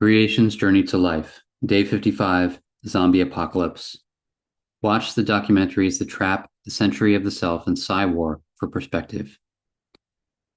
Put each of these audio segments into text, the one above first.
Creation's Journey to Life, Day 55, Zombie Apocalypse. Watch the documentaries The Trap, The Century of the Self, and Psy-War for perspective.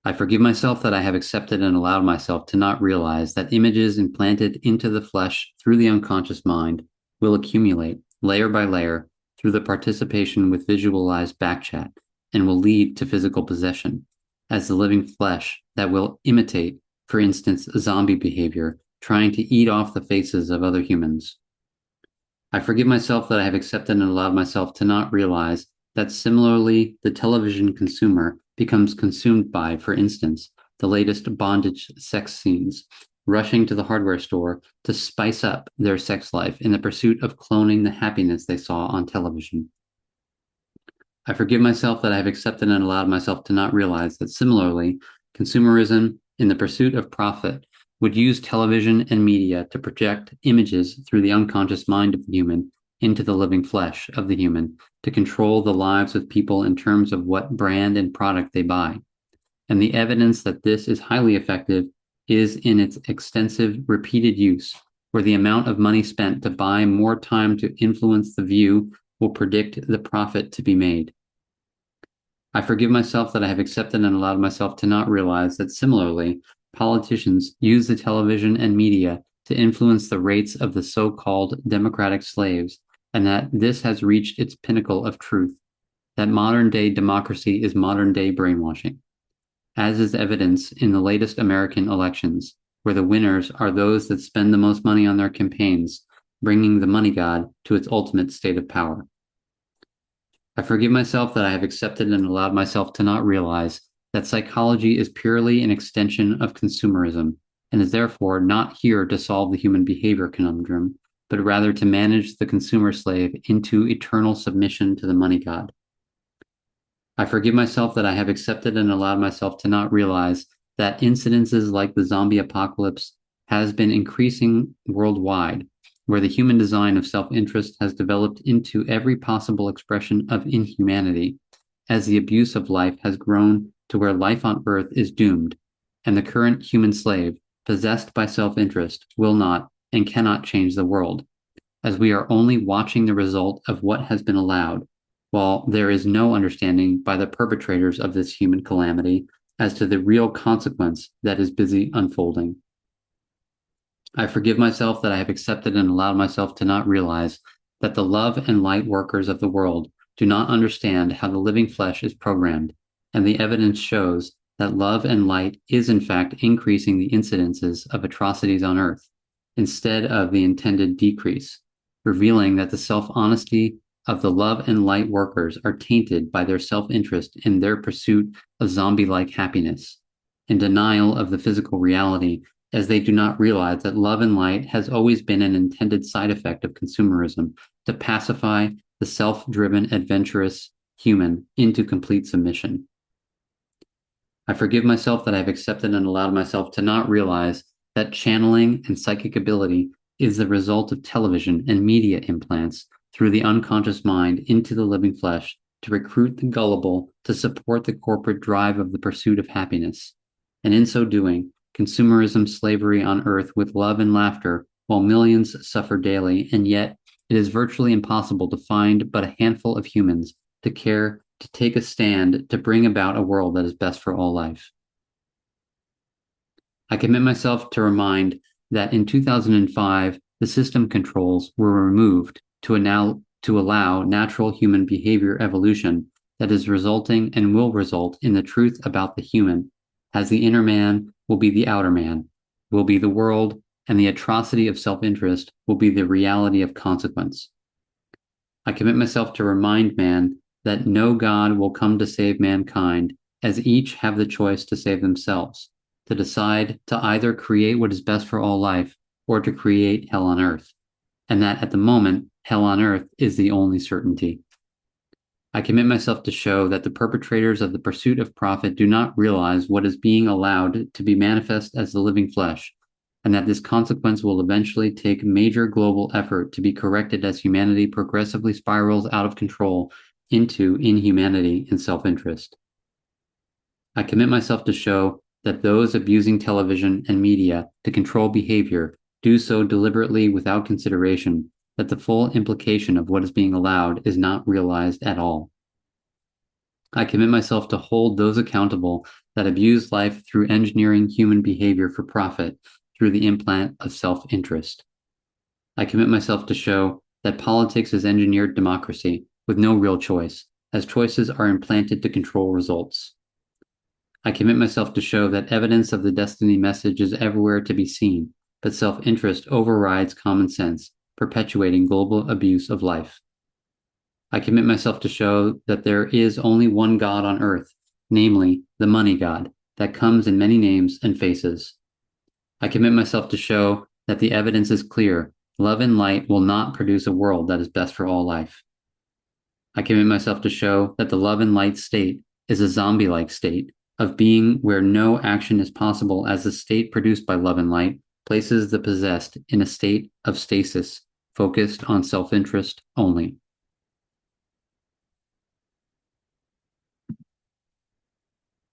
I forgive myself that I have accepted and allowed myself to not realize that images implanted into the flesh through the unconscious mind will accumulate, layer by layer, through the participation with visualized backchat, and will lead to physical possession, as the living flesh that will imitate, for instance, zombie behavior, trying to eat off the faces of other humans. I forgive myself that I have accepted and allowed myself to not realize that similarly the television consumer becomes consumed by, for instance, the latest bondage sex scenes, rushing to the hardware store to spice up their sex life in the pursuit of cloning the happiness they saw on television. I forgive myself that I have accepted and allowed myself to not realize that similarly, consumerism in the pursuit of profit would use television and media to project images through the unconscious mind of the human into the living flesh of the human to control the lives of people in terms of what brand and product they buy. And the evidence that this is highly effective is in its extensive repeated use, where the amount of money spent to buy more time to influence the view will predict the profit to be made. I forgive myself that I have accepted and allowed myself to not realize that similarly, politicians use the television and media to influence the rates of the so-called democratic slaves, and that this has reached its pinnacle of truth, that modern-day democracy is modern-day brainwashing, as is evidence in the latest American elections, where the winners are those that spend the most money on their campaigns, bringing the money god to its ultimate state of power. I forgive myself that I have accepted and allowed myself to not realize that psychology is purely an extension of consumerism and is therefore not here to solve the human behavior conundrum, but rather to manage the consumer slave into eternal submission to the money god. I forgive myself that I have accepted and allowed myself to not realize that incidences like the zombie apocalypse has been increasing worldwide, where the human design of self-interest has developed into every possible expression of inhumanity, as the abuse of life has grown to where life on earth is doomed, and the current human slave, possessed by self-interest, will not and cannot change the world, as we are only watching the result of what has been allowed, while there is no understanding by the perpetrators of this human calamity as to the real consequence that is busy unfolding. I forgive myself that I have accepted and allowed myself to not realize that the love and light workers of the world do not understand how the living flesh is programmed, and the evidence shows that love and light is in fact increasing the incidences of atrocities on earth, instead of the intended decrease, revealing that the self-honesty of the love and light workers are tainted by their self-interest in their pursuit of zombie-like happiness, in denial of the physical reality, as they do not realize that love and light has always been an intended side effect of consumerism to pacify the self-driven, adventurous human into complete submission. I forgive myself that I have accepted and allowed myself to not realize that channeling and psychic ability is the result of television and media implants through the unconscious mind into the living flesh to recruit the gullible to support the corporate drive of the pursuit of happiness. And in so doing, consumerism slavery on earth with love and laughter, while millions suffer daily, and yet it is virtually impossible to find but a handful of humans to care to take a stand to bring about a world that is best for all life. I commit myself to remind that in 2005, the system controls were removed to allow natural human behavior evolution that is resulting and will result in the truth about the human, as the inner man will be the outer man, will be the world, and the atrocity of self-interest will be the reality of consequence. I commit myself to remind man that no God will come to save mankind, as each have the choice to save themselves, to decide to either create what is best for all life or to create hell on earth, and that at the moment, hell on earth is the only certainty. I commit myself to show that the perpetrators of the pursuit of profit do not realize what is being allowed to be manifest as the living flesh, and that this consequence will eventually take major global effort to be corrected as humanity progressively spirals out of control into inhumanity and self-interest. I commit myself to show that those abusing television and media to control behavior do so deliberately without consideration that the full implication of what is being allowed is not realized at all. I commit myself to hold those accountable that abuse life through engineering human behavior for profit through the implant of self-interest. I commit myself to show that politics is engineered democracy with no real choice, as choices are implanted to control results. I commit myself to show that evidence of the destiny message is everywhere to be seen, but self-interest overrides common sense, perpetuating global abuse of life. I commit myself to show that there is only one God on earth, namely the money God, that comes in many names and faces. I commit myself to show that the evidence is clear. Love and light will not produce a world that is best for all life. I commit myself to show that the love and light state is a zombie-like state of being where no action is possible, as the state produced by love and light places the possessed in a state of stasis focused on self-interest only.